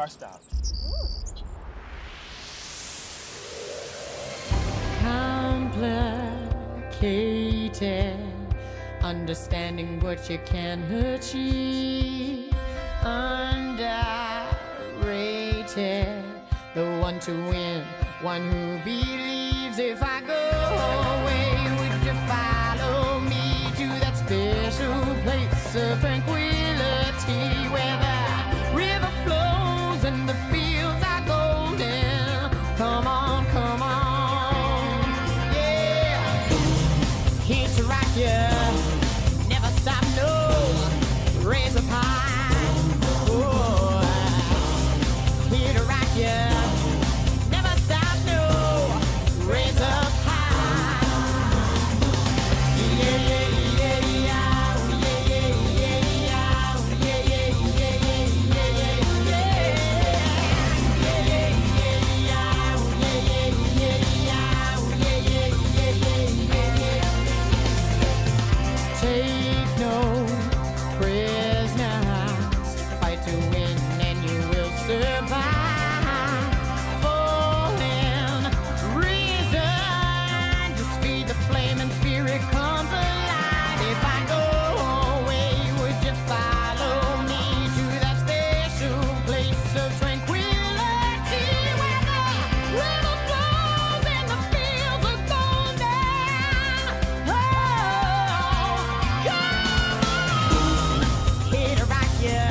car stopped. Complicated, understanding what you can achieve. Underrated, the one to win, one who believes. If I go away, would you follow me to that special place of tranquility where the river flows and the fields are golden? Come on, come on, yeah. Here to rock you, never stop, no, raise up high. Oh, here to rock you, never stop, no, raise up high. Yeah, yeah, yeah, yeah, yeah, yeah, yeah, yeah, yeah, yeah, take no prisoners, fight to win and you will survive. Fallen reason, just feed the flame and spirit comes alive. If I go away, would you follow me to that special place of tranquility where the river flows and the fields are golden? Oh, here to rock you,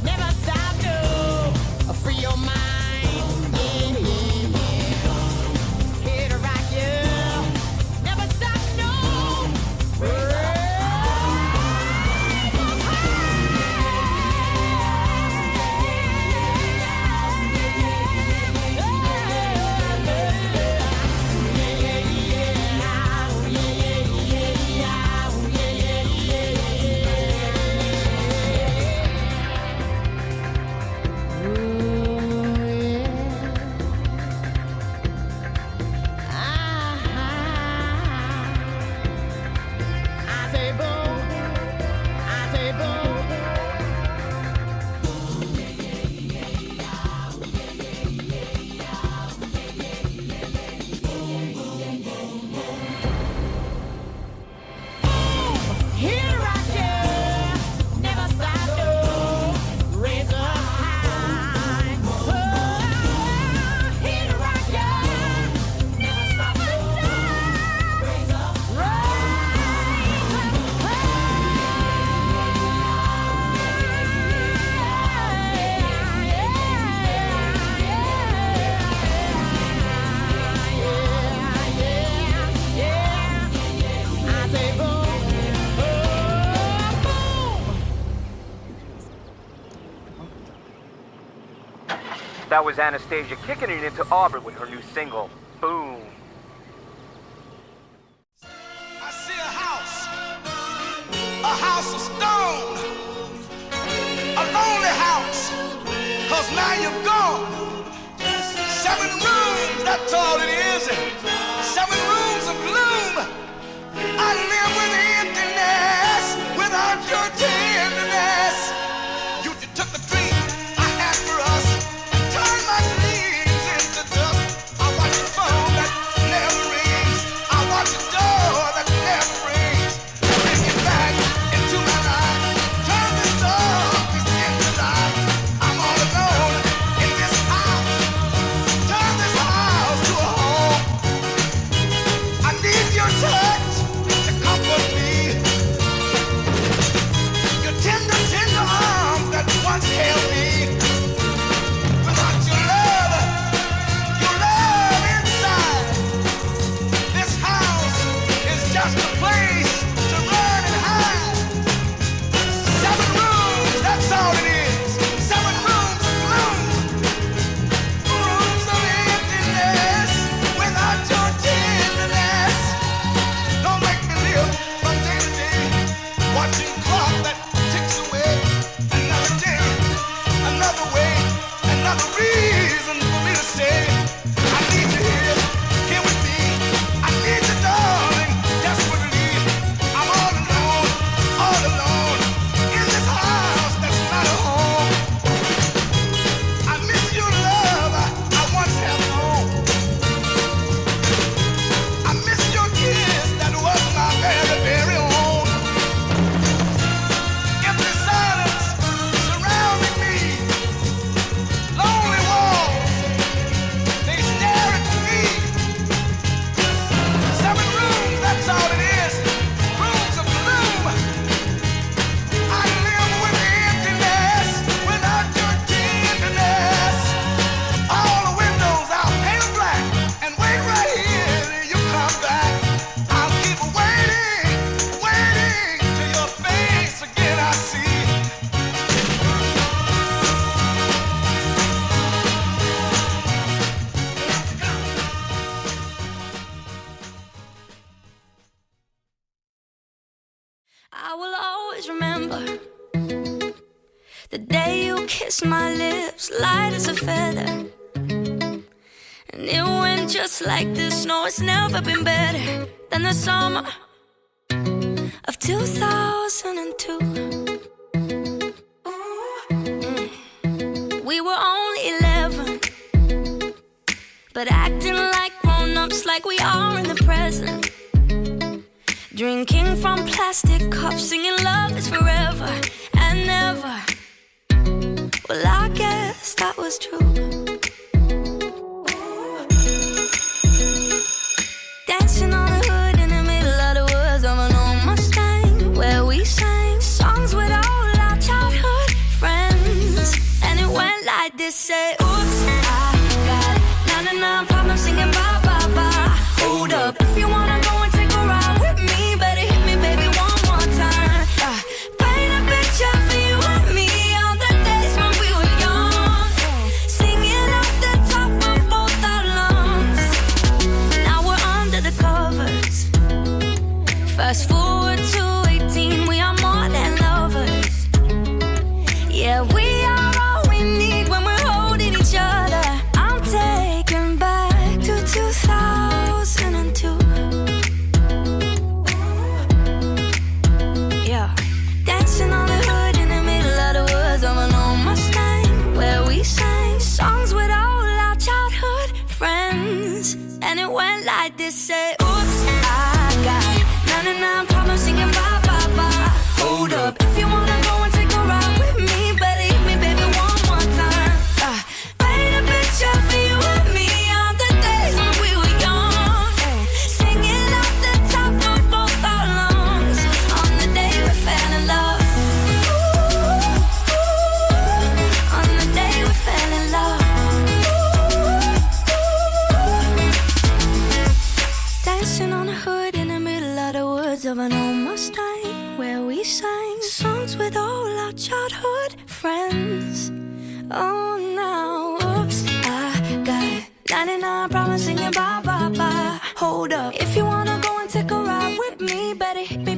never stop, no, free your mind, yeah, yeah, yeah. Here to rock you, never stop, no, I say boom, I say boom. Here to rock you, never stop, no, raise up high. Oh, here to rock you, never stop, no, raise up I say boom, That was Anastasia kicking it into Auburn with her new single, Boom. I see a house of stone, a lonely house, 'cause now you're gone. 7 rooms, that's all it is. 7 rooms of gloom. I live with emptiness, without your tenderness. You took the dream I had for us and turned my dreams into dust. I watch the phone that never rings. I watch the door that never rings. Bring it back into my life. Turn this darkness into light. I'm all alone in this house. Turn this house to a home. The day you kissed my lips, light as a feather. And it went just like this. No, it's never been better than the summer of 2002. We were only 11, but acting like grown-ups, like we are in the present. Drinking from plastic cups, singing love is forever and never. Well, I guess that was true. Dancing on the hood in the middle of the woods of an old Mustang, where we sang songs with all our childhood friends. And it went like this, say, oops, I got 99 problems singing bye, bye, bye. Hold up, if you wanna go and take a ride with me, better hit me, baby, one more time. Paint a picture for you and me on the days when we were young, singing off the top of both our lungs. Now we're under the covers. Fast forward to 18, we are more than lovers. Yeah, we are all we need when we're holding each other. I'm taken back to 2002. Yeah, dancing on the hood in the middle of the woods of an old Mustang, where we sang songs with all our childhood friends. And it went like this, say, oops, I got 99 problems singing bye, bye, bye. Hold up, if you wanna go and take a ride with me, better hit me, baby, one more time. Paint a picture for you and me on the days when we were young, singing off the top of both our lungs on the day we fell in love. On the day we fell in love. Dancing on the hood in the middle of the woods of an old Mustang, where we sang songs with all our childhood friends. Oh, now, oops, I got 99 problems singing bye, bye, bye. Hold up, if you wanna go and take a ride with me, better hit me,